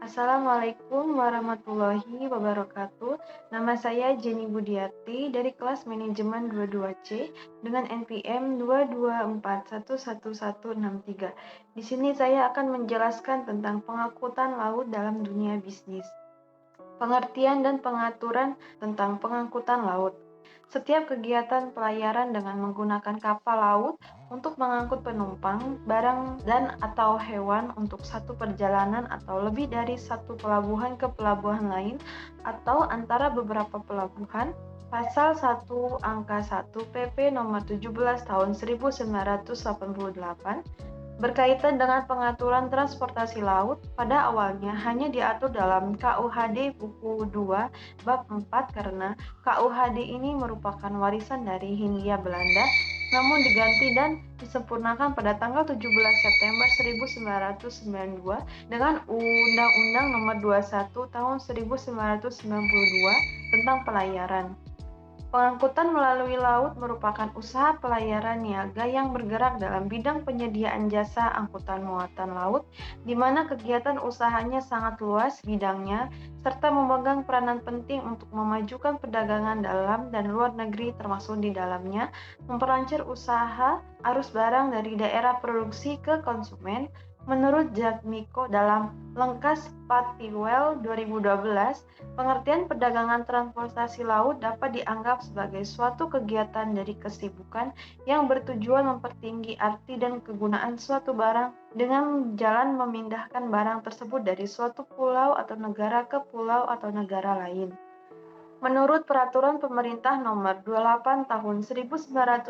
Assalamualaikum warahmatullahi wabarakatuh. Nama saya Jenny Budiati dari kelas manajemen 22C dengan NPM 224111163. Di sini saya akan menjelaskan tentang pengangkutan laut dalam dunia bisnis. Pengertian dan pengaturan tentang pengangkutan laut. Setiap kegiatan pelayaran dengan menggunakan kapal laut untuk mengangkut penumpang, barang, dan atau hewan untuk satu perjalanan atau lebih dari satu pelabuhan ke pelabuhan lain atau antara beberapa pelabuhan. Pasal 1 Angka 1 PP Nomor 17 Tahun 1988 berkaitan dengan pengaturan transportasi laut, pada awalnya hanya diatur dalam KUHD Buku 2 Bab 4 karena KUHD ini merupakan warisan dari Hindia Belanda, namun diganti dan disempurnakan pada tanggal 17 September 1992 dengan Undang-Undang Nomor 21 Tahun 1992 tentang pelayaran. Pengangkutan melalui laut merupakan usaha pelayaran niaga yang bergerak dalam bidang penyediaan jasa angkutan muatan laut, di mana kegiatan usahanya sangat luas bidangnya, serta memegang peranan penting untuk memajukan perdagangan dalam dan luar negeri termasuk di dalamnya, memperlancar usaha arus barang dari daerah produksi ke konsumen. Menurut Jatmiko dalam Lengkas Patiwel 2012, pengertian perdagangan transportasi laut dapat dianggap sebagai suatu kegiatan dari kesibukan yang bertujuan mempertinggi arti dan kegunaan suatu barang dengan jalan memindahkan barang tersebut dari suatu pulau atau negara ke pulau atau negara lain. Menurut Peraturan Pemerintah Nomor 28 Tahun 1988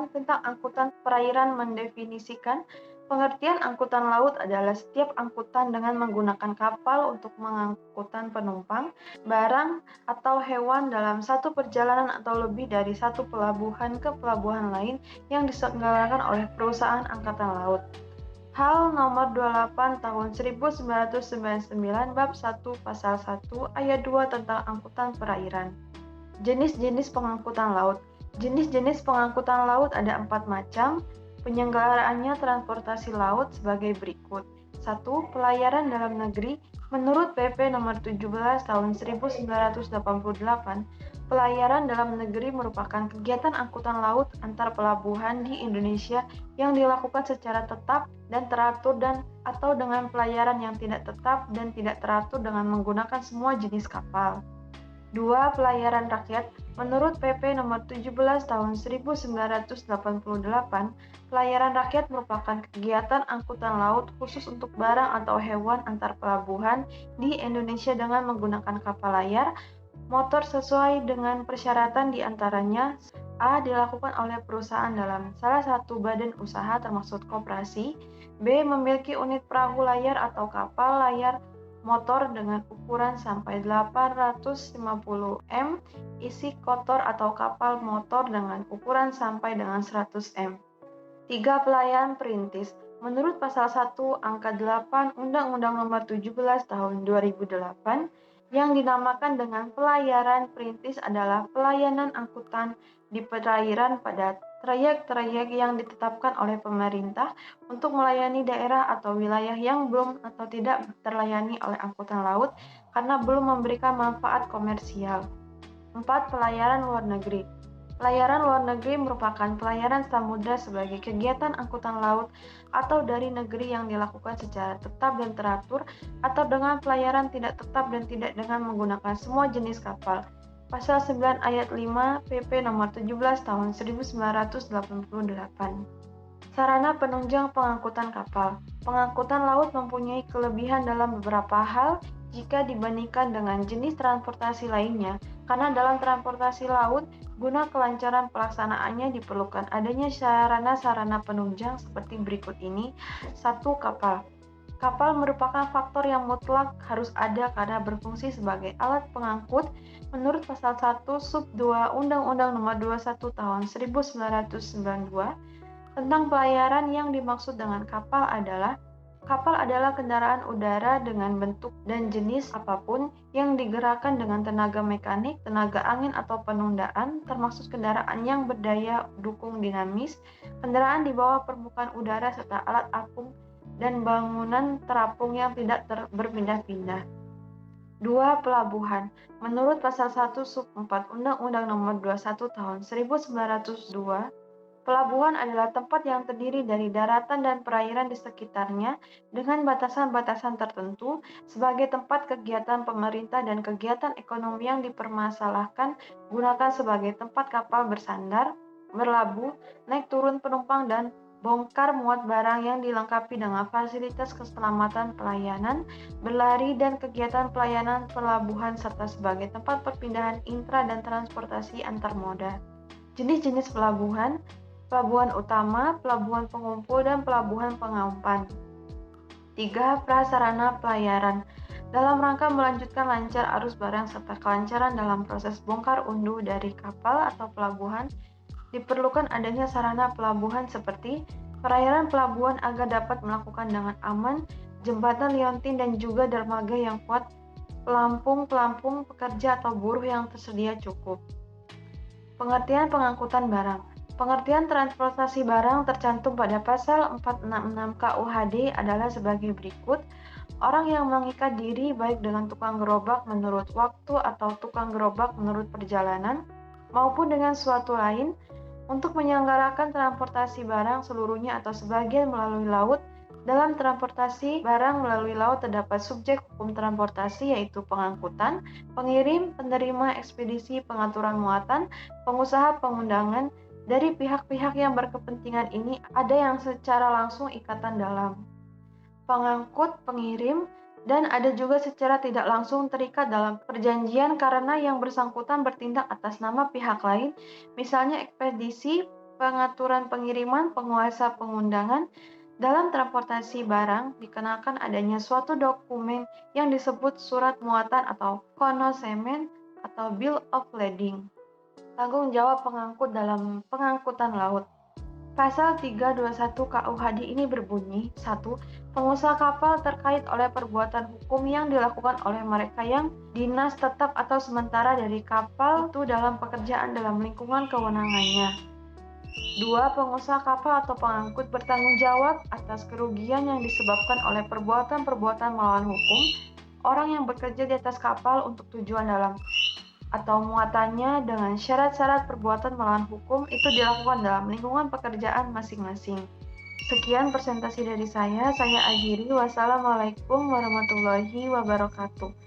tentang Angkutan Perairan mendefinisikan pengertian angkutan laut adalah setiap angkutan dengan menggunakan kapal untuk mengangkutan penumpang, barang, atau hewan dalam satu perjalanan atau lebih dari satu pelabuhan ke pelabuhan lain yang diselenggarakan oleh perusahaan angkatan laut. Hal Nomor 28 Tahun 1999 Bab 1 Pasal 1 Ayat 2 tentang angkutan perairan. Jenis-jenis pengangkutan laut. Jenis-jenis pengangkutan laut ada 4 macam. Penyelenggaraannya transportasi laut sebagai berikut. 1. Pelayaran dalam negeri. Menurut PP Nomor 17 Tahun 1988, pelayaran dalam negeri merupakan kegiatan angkutan laut antar pelabuhan di Indonesia yang dilakukan secara tetap dan teratur dan atau dengan pelayaran yang tidak tetap dan tidak teratur dengan menggunakan semua jenis kapal. 2. Pelayaran rakyat. Menurut PP Nomor 17 Tahun 1988, pelayaran rakyat merupakan kegiatan angkutan laut khusus untuk barang atau hewan antar pelabuhan di Indonesia dengan menggunakan kapal layar, motor sesuai dengan persyaratan di antaranya A. Dilakukan oleh perusahaan dalam salah satu badan usaha termasuk koperasi. B. Memiliki unit perahu layar atau kapal layar motor dengan ukuran sampai 850 m, isi kotor atau kapal motor dengan ukuran sampai dengan 100 m. 3. Pelayaran perintis. Menurut Pasal 1 Angka 8 Undang-Undang Nomor 17 Tahun 2008, yang dinamakan dengan pelayaran perintis adalah pelayanan angkutan di perairan pada trayek-trayek yang ditetapkan oleh pemerintah untuk melayani daerah atau wilayah yang belum atau tidak terlayani oleh angkutan laut karena belum memberikan manfaat komersial. 4. Pelayaran luar negeri. Pelayaran luar negeri merupakan pelayaran samudra sebagai kegiatan angkutan laut atau dari negeri yang dilakukan secara tetap dan teratur atau dengan pelayaran tidak tetap dan tidak dengan menggunakan semua jenis kapal. Pasal 9 Ayat 5 PP Nomor 17 Tahun 1988. Sarana penunjang pengangkutan kapal. Pengangkutan laut mempunyai kelebihan dalam beberapa hal jika dibandingkan dengan jenis transportasi lainnya, karena dalam transportasi laut, guna kelancaran pelaksanaannya diperlukan adanya sarana-sarana penunjang seperti berikut ini. 1. Kapal. Kapal merupakan faktor yang mutlak harus ada karena berfungsi sebagai alat pengangkut menurut Pasal 1 Sub 2 Undang-Undang Nomor 21 Tahun 1992 tentang pelayaran. Yang dimaksud dengan kapal adalah kendaraan udara dengan bentuk dan jenis apapun yang digerakkan dengan tenaga mekanik, tenaga angin atau penundaan, termasuk kendaraan yang berdaya dukung dinamis, kendaraan di bawah permukaan udara serta alat apung dan bangunan terapung yang tidak berpindah-pindah. 2. Pelabuhan. Menurut pasal 1 sub 4 Undang-Undang Nomor 21 Tahun 1902, pelabuhan adalah tempat yang terdiri dari daratan dan perairan di sekitarnya dengan batasan-batasan tertentu sebagai tempat kegiatan pemerintah dan kegiatan ekonomi yang dipermasalahkan gunakan sebagai tempat kapal bersandar, berlabuh, naik turun penumpang dan bongkar muat barang yang dilengkapi dengan fasilitas keselamatan pelayanan, berlari dan kegiatan pelayanan pelabuhan serta sebagai tempat perpindahan intra dan transportasi antar moda. Jenis-jenis pelabuhan: pelabuhan utama, pelabuhan pengumpul, dan pelabuhan pengumpan. 3. Prasarana pelayaran. Dalam rangka melanjutkan lancar arus barang serta kelancaran dalam proses bongkar unduh dari kapal atau pelabuhan, diperlukan adanya sarana pelabuhan seperti perairan pelabuhan agar dapat melakukan dengan aman, jembatan liontin dan juga dermaga yang kuat, pelampung, pekerja atau buruh yang tersedia cukup. Pengertian pengangkutan barang. Pengertian transportasi barang tercantum pada pasal 466 KUHD adalah sebagai berikut. Orang yang mengikat diri baik dengan tukang gerobak menurut waktu atau tukang gerobak menurut perjalanan, maupun dengan suatu lain, untuk menyelenggarakan transportasi barang seluruhnya atau sebagian melalui laut. Dalam transportasi barang melalui laut terdapat subjek hukum transportasi yaitu pengangkutan, pengirim, penerima, ekspedisi, pengaturan muatan, pengusaha, pengundangan. Dari pihak-pihak yang berkepentingan ini ada yang secara langsung ikatan dalam pengangkut, pengirim, dan ada juga secara tidak langsung terikat dalam perjanjian karena yang bersangkutan bertindak atas nama pihak lain, misalnya ekspedisi, pengaturan pengiriman, penguasa pengundangan. Dalam transportasi barang dikenakan adanya suatu dokumen yang disebut surat muatan atau konosimen atau bill of lading. Tanggung jawab pengangkut dalam pengangkutan laut. Pasal 321 KUHD ini berbunyi, 1. Pengusaha kapal terkait oleh perbuatan hukum yang dilakukan oleh mereka yang dinas tetap atau sementara dari kapal itu dalam pekerjaan dalam lingkungan kewenangannya. 2. Pengusaha kapal atau pengangkut bertanggung jawab atas kerugian yang disebabkan oleh perbuatan-perbuatan melawan hukum orang yang bekerja di atas kapal untuk tujuan dalam atau muatannya dengan syarat-syarat perbuatan melawan hukum itu dilakukan dalam lingkungan pekerjaan masing-masing. Sekian presentasi dari saya akhiri. Wassalamualaikum warahmatullahi wabarakatuh.